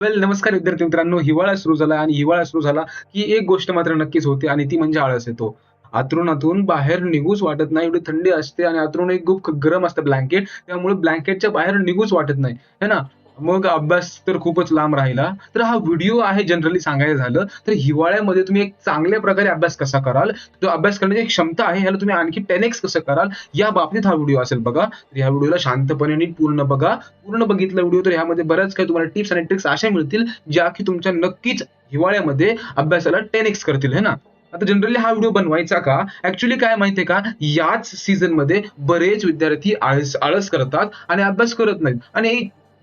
नमस्कार विद्यार्थी मित्रांनो. हिवाळा सुरू झाला आणि हिवाळा सुरू झाला की एक गोष्ट मात्र नक्कीच होते आणि ती म्हणजे आळस येतो. अंथरुणातून बाहेर निघूच वाटत नाही. एवढी थंडी असते आणि अंथरुण एक खूप गरम असतं ब्लँकेट. त्यामुळे ब्लँकेटच्या बाहेर निघूच वाटत नाही, है ना? मग अभ्यास तर खूपच लांब राहिला. तर हा व्हिडिओ आहे जनरली सांगायचं झालं तर हिवाळ्यामध्ये तुम्ही एक चांगल्या प्रकारे अभ्यास कसा कराल, जो अभ्यास करण्याची एक क्षमता आहे ह्याला तुम्ही आणखी 10x कसं कराल, या बाबतीत हा व्हिडिओ असेल बघा. तर ह्या व्हिडिओला शांतपणे नीट पूर्ण बघा. पूर्ण बघितलं व्हिडिओ तर ह्यामध्ये बऱ्याच काही तुम्हाला टिप्स आणि ट्रिक्स अशा मिळतील ज्या की तुमच्या नक्कीच हिवाळ्यामध्ये अभ्यासाला 10x करतील, है ना? आता जनरली हा व्हिडिओ बनवायचा का? ऍक्च्युअली काय माहितीये का, याच सीझन मध्ये बरेच विद्यार्थी आळस आळस करतात आणि अभ्यास करत नाहीत आणि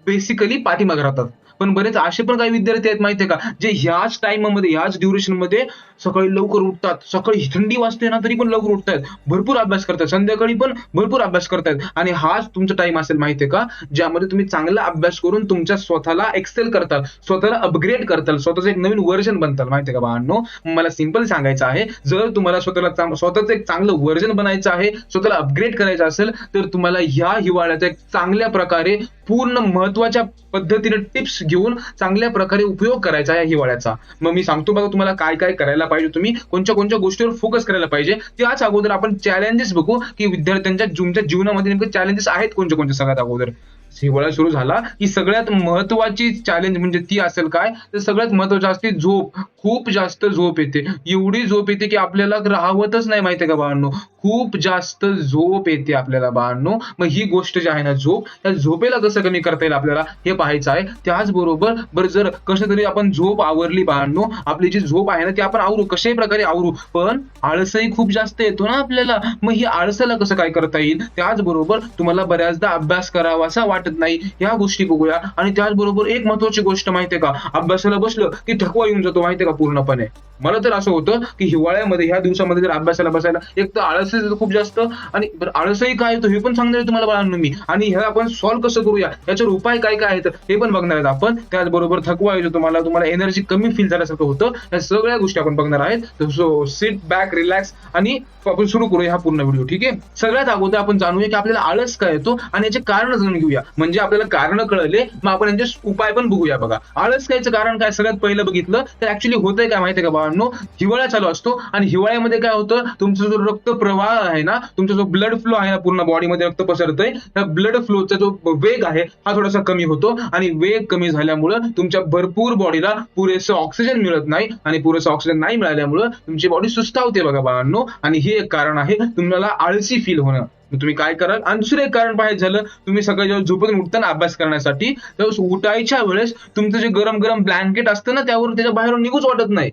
बेसिकली पाठीमागे राहतात. पण बरेच असे पण काही विद्यार्थी आहेत माहितीये का, जे ह्याच टाइममध्ये ह्याच ड्युरेशन मध्ये सकाळी लवकर उठतात. सकाळी थंडी वाजते ना तरी पण लवकर उठतायत. भरपूर अभ्यास करतायत. संध्याकाळी पण भरपूर अभ्यास करतायत आणि हाच तुमचा टाइम असेल माहितीये का, ज्यामध्ये तुम्ही चांगला अभ्यास करून तुमच्या स्वतःला एक्सेल करताल, स्वतःला अपग्रेड करताल, स्वतःचं एक नवीन व्हर्जन बनताल. माहितीये का बाळांनो, मला सिंपल सांगायचं आहे, जर तुम्हाला स्वतःचं एक चांगलं व्हर्जन बनायचं आहे, स्वतःला अपग्रेड करायचं असेल, तर तुम्हाला ह्या हिवाळ्याचा एक चांगल्या प्रकारे पूर्ण महत्त्वाच्या पद्धतीने टिप्स घेऊन चांगल्या प्रकारे उपयोग करायचा आहे हिवाळ्याचा. मग मी सांगतो बघा तुम्हाला काय काय करायला पाहिजे, तुम्ही कोणत्या कोणत्या गोष्टीवर फोकस करायला पाहिजे. त्याच अगोदर आपण चॅलेंजेस बघू की विद्यार्थ्यांच्या तुमच्या जीवनामध्ये नेमके चॅलेंजेस आहेत कोणते कोणते. सगळ्यात अगोदर हिवाळा सुरू झाला की सगळ्यात महत्वाची चॅलेंज म्हणजे ती असेल काय, तर सगळ्यात महत्वाची असते झोप. खूप जास्त झोप येते. एवढी झोप येते की आपल्याला राहवतच नाही माहितीये का बाळांनो. खूप जास्त झोप येते आपल्याला बाळांनो. मग ही गोष्ट जी आहे ना झोप, त्या झोपेला कसं कमी करता येईल आपल्याला हे पाहायचं आहे. त्याचबरोबर बरं, जर कसं तरी आपण झोप आवरली बाळांनो, आपली जी झोप आहे ना ती आपण आवरू, कशाही प्रकारे आवरू, पण आळसही खूप जास्त येतो ना आपल्याला. मग ही आळसाला कसं काय करता येईल. त्याचबरोबर तुम्हाला बऱ्याचदा अभ्यास करावासा वाटत नाही, या गोष्टी बघूया. आणि त्याचबरोबर एक महत्वाची गोष्ट माहितीये का, अभ्यासाला बसलं की थकवा येऊन जातो माहितीये का पूर्णपणे. मला तर असं होतं की हिवाळ्यामध्ये ह्या दिवसामध्ये जर अभ्यासाला बसायला, एक तर आळस येतो खूप जास्त, आणि आळसही काय येतो हे पण सांगणार आहे तुम्हाला बाळांनो मी. आणि ह्याला आपण सॉल्व्ह कसं करूया, याच्यावर उपाय काय काय आहेत हे पण बघणार आहेत आपण. त्याचबरोबर थकवा येतो तुम्हाला एनर्जी कमी फील झाल्यासारखं होतं, या सगळ्या गोष्टी आपण बघणार आहेत. सो सिट बॅक, रिलॅक्स आणि आपण सुरू करूया हा पूर्ण व्हिडिओ. ठीक आहे. सगळ्यात अगोदर आपण जाणूया की आपल्याला आळस काय येतो आणि याचे कारण जाणून घेऊया. म्हणजे आपल्याला कारण कळले, मग आपण यांचे उपाय पण बघूया. बघा, आळस याचं कारण काय, सगळ्यात पहिलं बघितलं तर ऍक्च्युली होतंय काय माहितीये का बाळांनो, हिवाळा चालू असतो आणि हिवाळ्यामध्ये काय होतं, तुमचा जो रक्त प्रवाह आहे ना, तुमचा जो ब्लड फ्लो आहे ना, पूर्ण बॉडीमध्ये रक्त पसरतंय, त्या ब्लड फ्लोचा जो वेग आहे हा थोडासा कमी होतो आणि वेग कमी झाल्यामुळं तुमच्या भरपूर बॉडीला पुरेसं ऑक्सिजन मिळत नाही आणि पुरेसं ऑक्सिजन नाही मिळाल्यामुळं तुमची बॉडी सुस्तावते बघा बाळांनो. आणि हे एक कारण आहे तुम्हाला आळसी फील होणं. मग तुम्ही काय कराल. आणि दुसरं एक कारण पाहायचं झालं, तुम्ही सकाळी जेव्हा झोपून उठताना अभ्यास करण्यासाठी, तेव्हा उठायच्या वेळेस तुमचं जे गरम गरम ब्लँकेट असतं ना, त्यावर त्याच्या बाहेर निघूच वाटत नाही.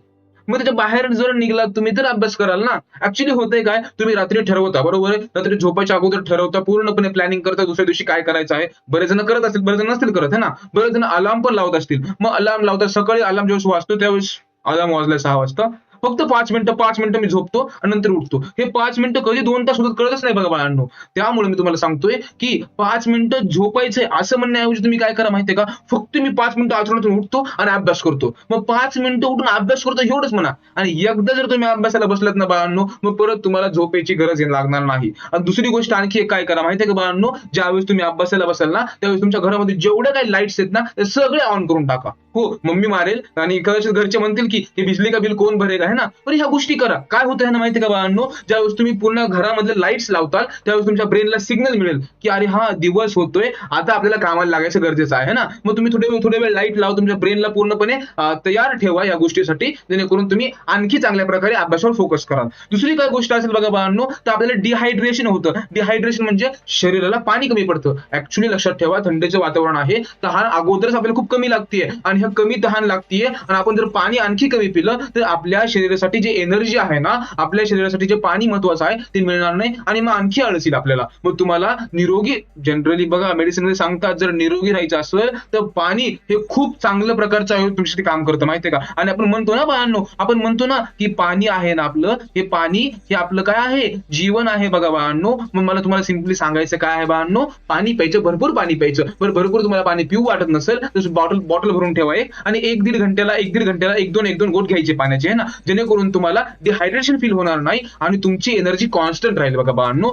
मग त्याच्या बाहेर जर निघलात तुम्ही तर अभ्यास कराल ना. ऍक्च्युली होतंय काय, तुम्ही रात्री ठरवता, बरोबर आहे, रात्री झोपायच्या अगोदर ठरवता, पूर्णपणे प्लॅनिंग करता दुसऱ्या दिवशी काय करायचं आहे. बरेच जण करत असतील, बरेच जण नसतील करत, है ना. बरेच जण अलार्म पण लावत असतील. मग अलार्म लावतात, सकाळी अलार्म ज्यावेळेस वाजतो त्यावेळेस अलार्म वाजलाय 6 वाजता, फक्त 5 मिनिटं मी झोपतो आणि नंतर उठतो. हे 5 मिनिटं कधी 2 तास होतात कळतच नाही बघा बाळांनो. त्यामुळे मी तुम्हाला सांगतोय की 5 मिनिटं झोपायचंय असं म्हणण्याऐवजी तुम्ही काय करा माहितीये का, फक्त मी 5 मिनिटं अंथरुणातून उठतो आणि अभ्यास करतो. मग 5 मिनिटं उठून अभ्यास करतो एवढंच म्हणा. आणि एकदा जर तुम्ही अभ्यासाला बसलात ना बाळांनो, मग परत तुम्हाला झोपेची गरज लागणार नाही. आणि दुसरी गोष्ट आणखी एक काय करा माहितीये का बाळांनो, ज्यावेळेस तुम्ही अभ्यासाला बसाल ना, त्यावेळेस तुमच्या घरामध्ये जेवढ्या काही लाईट्स आहेत ना ते सगळे ऑन करून टाका. हो, मम्मी मारेल आणि कदाचित घरचे म्हणतील की हे बिजली का बिल कोण भरेगा, है ना. पण ह्या गोष्टी करा. काय होतं ना माहितीये का बाळांनो, ज्यावेळेस तुम्ही पूर्ण घरामधले लाईट्स लावताल त्यावेळेस तुमच्या ब्रेनला सिग्नल मिळेल की अरे हा दिवस होतोय, आता आपल्याला कामाला लागायचं गरजेचं आहे ना. मग तुम्ही थोडे वेळ लाईट लावा, तुमच्या ब्रेनला पूर्णपणे तयार ठेवा या गोष्टीसाठी, जेणेकरून तुम्ही आणखी चांगल्या प्रकारे अभ्यासावर फोकस कराल. दुसरी काय गोष्ट असेल बघा बाळांनो, तर आपल्याला डिहायड्रेशन होतं. डिहायड्रेशन म्हणजे शरीराला पाणी कमी पडतं. ऍक्च्युली लक्षात ठेवा, थंडीचं वातावरण आहे, तहान अगोदरच आपल्याला खूप कमी लागतीये आणि ह्या कमी तहान लागतीये आणि आपण जर पाणी आणखी कमी पिलं तर आपल्या शरीरासाठी जे एनर्जी आहे ना, आपल्या शरीरासाठी जे पाणी महत्वाचं आहे ते मिळणार नाही आणि मग आणखी आळस येईल आपल्याला. मग तुम्हाला निरोगी, जनरली बघा मेडिसिन मध्ये सांगतात, जर निरोगी राहायचं असेल तर पाणी हे खूप चांगल्या प्रकारचं आहे, तुमच्यासाठी काम करतं माहितीये का. आणि आपण म्हणतो ना बाळांनो, आपण म्हणतो ना की पाणी आहे ना आपलं, हे पाणी हे आपलं काय आहे, जीवन आहे बघा बाळांनो. मग मला तुम्हाला सिंपली सांगायचं काय आहे बाळांनो, पाणी प्यायचं, भरपूर पाणी प्यायचं. बरं, भरपूर तुम्हाला पाणी पिऊ वाटत नसेल तर बॉटल भरून ठेवा एक, आणि 1-1.5 घंट्याला 1-1.5 घंट्याला 1-2 घोट घ्यायचे पाण्याचे, आहे ना. जेणेकरून तुम्हाला डिहायड्रेशन फील होणार नाही आणि तुमची एनर्जी कॉन्स्टंट राहील. बघा बाळांनो,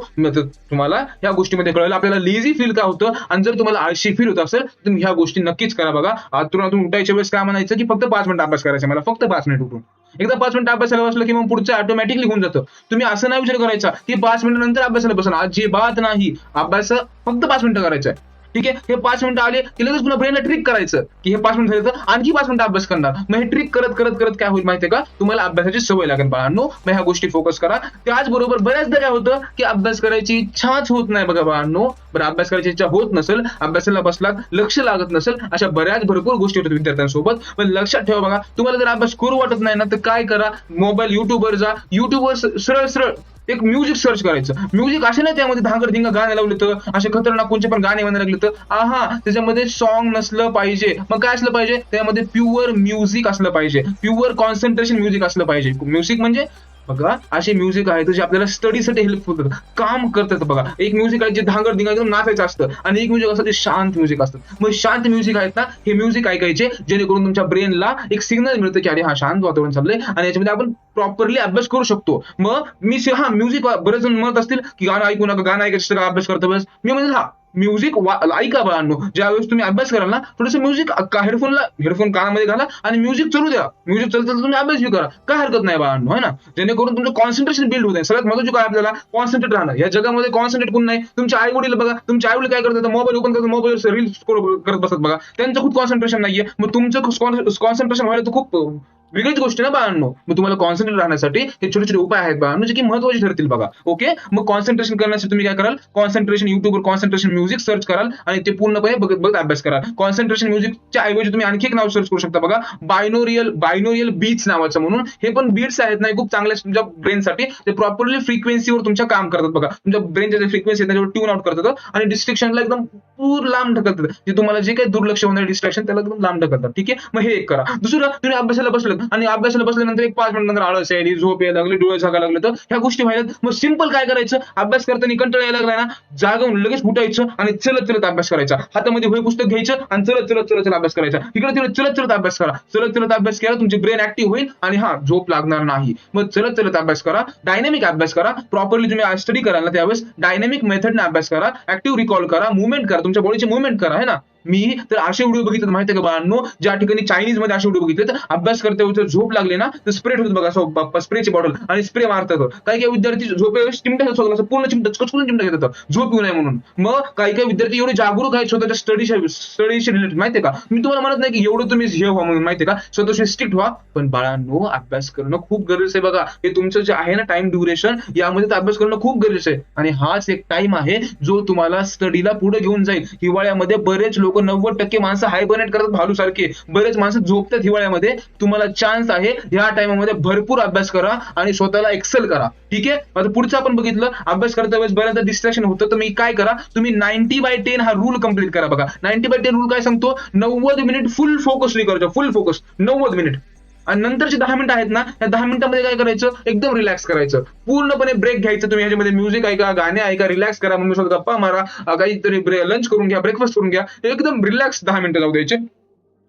तुम्हाला ह्या गोष्टीमध्ये कळलं. आपल्याला लेझी फील का होतं आणि जर तुम्हाला आळशी फील होत असेल तर तुम्ही ह्या गोष्टी नक्कीच करा. बघा, आतून उठायच्या वेळेस काय म्हणायचं की फक्त 5 मिनिट अभ्यास करायचा, मला फक्त 5 मिनिट उठून. एकदा 5 मिनिट अभ्यासाला बसलं की मग पुढचं ऑटोमॅटिकली होऊन जातं. तुम्ही असं नाही विचार करायचा की 5 मिनिट नंतर अभ्यासाला बसणार, अजिबात नाही. अभ्यास फक्त 5 मिनिटं करायचा आहे. ठीक आहे, हे 5 मिनिटं आले की लगेच पुन्हा ब्रेनला ट्रिक करायचं की हे 5 मिनिट झाले तर आणखी 5 मिनिटं अभ्यास करणार. मग हे ट्रिक करत करत करत काय होईल माहितीये का, तुम्हाला अभ्यासाची सवय लागेल बाळांनो. मग ह्या गोष्टी फोकस करा. त्याचबरोबर बऱ्याचदा काय होतं की अभ्यास करायची इच्छाच होत नाही. बघा बाळांनो, बरं, अभ्यास करायची इच्छा होत नसेल, अभ्यासाला बसलात, लक्ष लागत नसेल, अशा बऱ्याच भरपूर गोष्टी होतात विद्यार्थ्यांसोबत. पण लक्षात ठेवा बघा, तुम्हाला जर अभ्यास करू वाटत नाही ना तर काय करा, मोबाईल युट्यूबवर जा, युट्यूबवर सरळ सरळ एक म्युझिक सर्च करायचं. म्युझिक असे नाही त्यामध्ये धांगडधिंगा गाणे लावले तर, असे खतरनाक कोणते पण गाणे म्हणायला लागले तर त्याच्यामध्ये सॉन्ग नसलं पाहिजे. मग काय असलं पाहिजे, त्यामध्ये प्युअर म्युझिक असलं पाहिजे, प्युअर कॉन्सन्ट्रेशन म्युझिक असलं पाहिजे. म्युझिक म्हणजे बघा असे म्युझिक आहेत जे आपल्याला स्टडीसाठी हेल्पफुल करतात, काम करतात. बघा, एक म्युझिक आहे जे धांगडधिंगा एकदम नाचायचं असतं आणि एक म्युझिक असतं जे शांत म्युझिक असतं. मग शांत म्युझिक आहेत ना, हे म्युझिक ऐकायचे जेणेकरून तुमच्या ब्रेनला एक सिग्नल मिळतं की अरे शांत वातावरण चाललंय आणि याच्यामध्ये आपण प्रॉपरली अभ्यास करू शकतो. मग मी म्युझिक, बरेच जण म्हणत असतील की गाणं ऐकू नका, गाणं ऐकायचं का अभ्यास करता बस. मी म्हणजे म्युझिक ऐका बाळांनो. ज्यावेळेस तुम्ही अभ्यास कराल ना, थोडंसं म्युझिक हेडफोन कानामध्ये घाला आणि म्युझिक चालू द्या. म्युझिक चालतं तुम्ही अभ्यास बी करा, काय हरकत नाही बाळांनो, है ना. जेणेकरून तुमचं कॉन्सन्ट्रेशन बिल्ड होत आहे. सगळ्यात महत्त्वाचं काय, आपल्याला कॉन्सन्ट्रेट राहणं. या जगामध्ये कॉन्सन्ट्रेट कोण नाही, तुमचे आई वडील. बघा, तुमचे आई वडील काय करतात, मोबाईल ओपन करतात, मोबाईलवर रील्स करत बसतात. बघा, त्यांचं खूप कॉन्सन्ट्रेशन नाहीये. मग तुमचं कॉन्सन्ट्रेशन व्हायला तर खूप वेगळीच गोष्ट ना बाळांनो. मग तुम्हाला कॉन्सन्ट्रेट राहण्यासाठी हे छोटे छोटे उपाय आहेत बाळांनो, जे की महत्त्वाचे ठरतील. बघा, ओके. मग कॉन्सन्ट्रेशन करण्यासाठी तुम्ही काय कराल, कॉन्सन्ट्रेशन युट्यूबवर कॉन्सन्ट्रेशन म्युझिक सर्च कराल आणि ते पूर्णपणे बघत बघत अभ्यास कराल. कॉन्सन्ट्रेशन म्युझिकच्या ऐवजी तुम्ही आणखी एक नाव सर्च करू शकता. बघा, बायनोरियल बीट्स नावाचं म्हणून. हे पण बीट्स आहेत ना, खूप चांगले तुमच्या ब्रेनसाठी. ते प्रॉपरली फ्रिक्वेन्सीवर तुमच्या काम करतात. बघा, तुमच्या ब्रेनच्या जे फ्रिक्वेन्सी त्याच्यावर ट्यून आउट करतात आणि डिस्ट्रॅक्शनला एकदम पूर लांब ढकलतात. जे तुम्हाला जे काही दुर्लक्ष होणार डिस्ट्रॅक्शन त्याला एकदम लांब ढकलतात. ठीक आहे, मग हे एक करा. दुसरं, तुम्ही अभ्यासाला बसलात आणि अभ्यासाला बसल्यानंतर एक 5 मिनिट नंतर आळस यायली, झोप यायला लागली, डोळे झाका लागले तर ह्या गोष्टी व्हायला. मग सिंपल काय करायचं, अभ्यास करताना कंटाळा यायला लागला ना, जागून लगेच उठायचं आणि चलत चलत अभ्यास करायचा. हातामध्ये वही पुस्तक घ्यायचं आणि चलत चलत चलत चलत अभ्यास करायचा. इकडे तिकडे चलत चलत अभ्यास करा. चलत चलत अभ्यास केला तुमची ब्रेन ऍक्टिव्ह होईल आणि झोप लागणार नाही. मग चलत चलत अभ्यास करा, डायनॅमिक अभ्यास करा. प्रॉपरली तुम्ही स्टडी कराल ना त्यावेळेस डायनॅमिक मेथडने अभ्यास करा, ऍक्टिव्ह रिकॉल करा, मुवमेंट करा, तुमच्या बॉडीची मुवमेंट करा, है ना. मी तर असे व्हिडिओ बघितले माहितीये का बाळांनो, ज्या ठिकाणी चायनीज मध्ये असे व्हिडिओ बघितले, तर अभ्यास करते वेळी झोप लागली ना तर स्प्रे ठेवतात. बघा, स्प्रेची बॉटल आणि स्प्रे मारतात. काही विद्यार्थी झोपेवेळेस चिमट्या स्वतःला पूर्ण कचकून चिमट्या घेतात झोप येऊ नये म्हणून. मग काही विद्यार्थी एवढे जागरूक आहेत स्वतःच्या स्टडीशी रिलेटेड, माहितीये का. मी तुम्हाला म्हणत नाही की एवढं तुम्ही हे व्हा म्हणून, माहितीये का, स्वतःशी स्ट्रिक्ट व्हा. पण बाळांनो, अभ्यास करणं खूप गरजेचं आहे. बघा, हे तुमचं जे आहे ना टाइम ड्युरेशन, यामध्ये तर अभ्यास करणं खूप गरजेचं आहे. आणि हाच एक टाइम आहे जो तुम्हाला स्टडीला पुढे घेऊन जाईल. हिवाळ्यामध्ये बरेच लोक 90% माणसं हायबरनेट करतात भालू सारखे, बरेच माणसं झोपतात हिवाळ्यामध्ये. तुम्हाला चान्स आहे या टाइममध्ये भरपूर अभ्यास करा आणि स्वतःला एक्सेल करा. ठीक आहे, आता पुढचं आपण बघितलं, अभ्यास करता वेळेस बऱ्याचदा डिस्ट्रॅक्शन होतं. तर मी काय करा, तुम्ही 90/10 हा रूल कंप्लीट करा. बघा, 90/10 रूल काय सांगतो, 90 मिनिट फुल फोकस करायचं, फुल फोकस 90 मिनिट. आणि नंतरचे 10 मिनिटं आहेत ना, त्या 10 मिनिटांमध्ये काय करायचं, एकदम रिलॅक्स करायचं, पूर्णपणे ब्रेक घ्यायचं. तुम्ही ह्याच्यामध्ये म्युझिक ऐका, गाणे ऐका, रिलॅक्स करा, मम्मी सोबत गप्पा मारा, काहीतरी लंच करून घ्या, ब्रेकफास्ट करून घ्या, एकदम रिलॅक्स 10 मिनिटं जाऊ द्यायचे.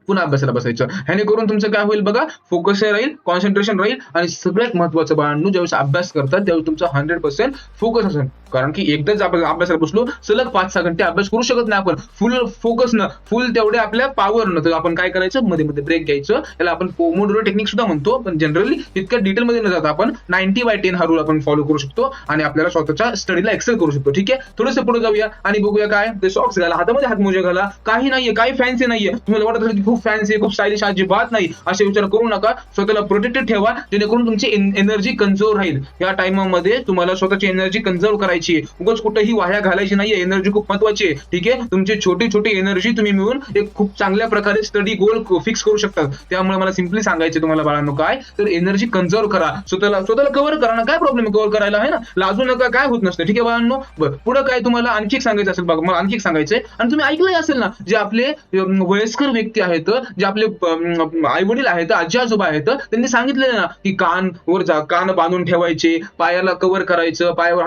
पुन्हा अभ्यासाला बसायचं. ह्याने करून तुमचं काय होईल बघा, फोकस राहील, कॉन्सन्ट्रेशन राहील आणि सगळ्यात महत्त्वाचं बाळांनो, ज्यावेळेस अभ्यास करतात त्यावेळी तुमचा 100% फोकस असेल. कारण की एकदाच आपण अभ्यासाला बसलो, सलग 5-6 घंटे अभ्यास करू शकत नाही आपण फुल फोकस न, फुल तेवढे आपल्या पॉवर न. तर आपण काय करायचं, मध्ये मध्ये ब्रेक घ्यायचं. याला आपण पोमोडोरो टेक्निक सुद्धा म्हणतो. पण जनरली इतक्या डिटेलमध्ये न जाता आपण 90/10 हा रूल आपण फॉलो करू शकतो आणि आपल्याला स्वतःच्या स्टडीला एक्सेल करू शकतो. ठीक आहे, थोडंसं पुढे जाऊया आणि बघूया काय ते. सॉक्स घाला, हातामध्ये हातमोजे घाला, काही नाहीये, काही फॅन्सी नाहीये. तुम्हाला वाटत असेल की खूप फॅन्सी, खूप स्टायलिश, अजिबात नाही. असे विचार करू नका. स्वतःला प्रोटेक्टेड ठेवा जेणेकरून तुमची एनर्जी कन्झर्व राहील. या टाइममध्ये तुम्हाला स्वतःची एनर्जी कन्झर्व करायची आहे. उगाच कुठेही वाया घालायची नाहीये. एनर्जी खूप महत्वाची आहे. ठीक आहे, तुमची छोटी छोटी एनर्जी तुम्ही मिळून एक खूप चांगल्या प्रकारे स्टडी गोल फिक्स करू शकतात. त्यामुळे मला सिम्पली सांगायचे तुम्हाला बाळांनो, काय तर एनर्जी कन्झर्व करा, स्वतःला कव्हर करा ना. काय प्रॉब्लेम कव्हर करायला, आहे ना, लाजू नका, काय होत नसतं. ठीक आहे बाळांनो. बरं, पुढे काय तुम्हाला आणखी सांगायचं असेल बघा, मला आणखी सांगायचंय. आणि तुम्ही ऐकलंय असेल ना, जे आपले वयस्कर व्यक्ती आहेत, जे आपले आई वडील आहेत, आजी आजोबा आहेत, त्यांनी सांगितलेलं ना की कान बांधून ठेवायचे, पायाला कव्हर करायचं, पायावर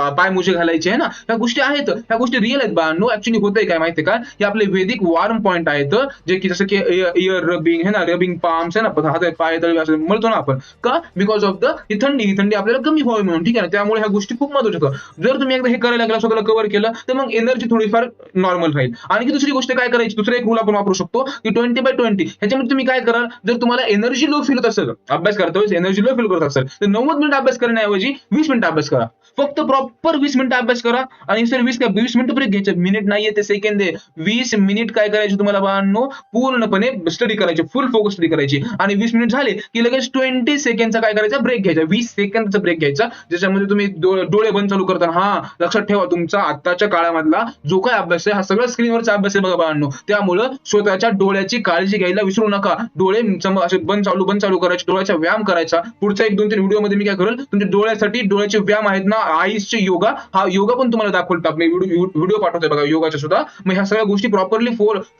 पाय मोजे घालायचे आहे ना, ह्या गोष्टी आहेत, ह्या गोष्टी रिअल आहेत बाळांनो. ऍक्च्युली होतंय काय माहितीये का, हे आपले वैदिक वॉर्म पॉईंट आहेत, जे की जसं की इयर रबिंग है ना, रबिंग पाम्स आहे ना, हात पाय तळवे असं म्हणतो ना आपण, का बिकॉज ऑफ द ही थंडी आपल्याला कमी व्हावी म्हणून, ठीक आहे ना. त्यामुळे ह्या गोष्टी खूप महत्वाच्या होतात. जर तुम्ही एकदा हे करायला लागला, स्वतःला कव्हर केलं, तर मग एनर्जी थोडीफार नॉर्मल राहील. आणि दुसरी गोष्ट काय करायची, दुसरा एक रूल आपण वापरू शकतो की 20/20. ह्याच्यामध्ये तुम्ही काय कराल, जर तुम्हाला एनर्जी लो फील होत असेल, अभ्यास करता वेळेस एनर्जी लो फील करत असेल, तर 90 मिनिट अभ्यास करण्याऐवजी 20 मिनिटं अभ्यास करा. फक्त प्रॉपर 20 मिनिटं अभ्यास करा. आणि सर 20 मिनिटं ब्रेक घ्यायचे, मिनिट नाहीये ते सेकंद आहे. 20 मिनिट काय करायचे तुम्हाला बाळांनो, पूर्णपणे स्टडी करायची, फुल फोकस स्टडी करायची. आणि 20 मिनिट झाले की लगेच 20 सेकंडचा काय करायचा, ब्रेक घ्यायचा. 20 सेकंदचा ब्रेक घ्यायचा, ज्याच्यामध्ये तुम्ही डोळे बंद चालू करता. हा लक्षात ठेवा, तुमचा आत्ताच्या काळामधला जो काय अभ्यास आहे, हा सगळा स्क्रीनवरचा अभ्यास आहे बघा बाळांनो. त्यामुळं स्वतःच्या डोळ्याची काळजी घ्यायला विसरू नका. डोळे असे बंद चालू करायचे, डोळ्याचा व्यायाम करायचा. पुढच्या 1-2-3 व्हिडिओ मध्ये मी काय करेल, तुमच्या डोळ्यासाठी डोळ्याचे व्यायाम आहेत ना, आईसचे योगा, हा योगा पण तुम्हाला दाखवतो. मी व्हिडिओ पाठवतोय बघा योगाचा सुद्धा. मग ह्या सगळ्या गोष्टी प्रॉपरली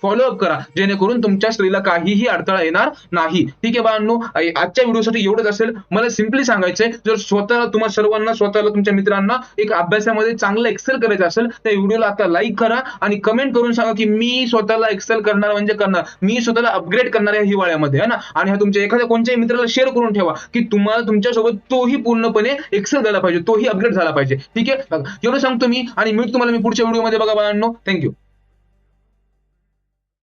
फॉलोअप करा, जेणेकरून तुमच्या स्त्रीला काहीही अडथळा येणार नाही. ठीक आहे बाळांनो, आजच्या व्हिडिओसाठी एवढंच असेल. मला सिम्पली सांगायचंय, जर स्वतः तुम्हाला सर्वांना, स्वतःला, तुमच्या मित्रांना एक अभ्यासामध्ये चांगलं एक्सेल करायचं असेल, तर व्हिडिओला आता लाईक करा आणि कमेंट करून सांगा की मी स्वतःला एक्सेल करणार म्हणजे करणार, मी स्वतःला अपग्रेड करणार आहे हिवाळ्यामध्ये, है ना. आणि हा तुमच्या एखाद्या कोणत्याही मित्राला शेअर करून ठेवा की तुम्हाला तुमच्यासोबत तोही पूर्णपणे एक्सेल झाला पाहिजे, तोही अपग्रेड झाला पाहिजे. ठीक आहे, एवढं सांगतो मी, आणि मी तुम्हाला पुढच्या व्हिडिओमध्ये बघा बाळांनो. थँक्यू.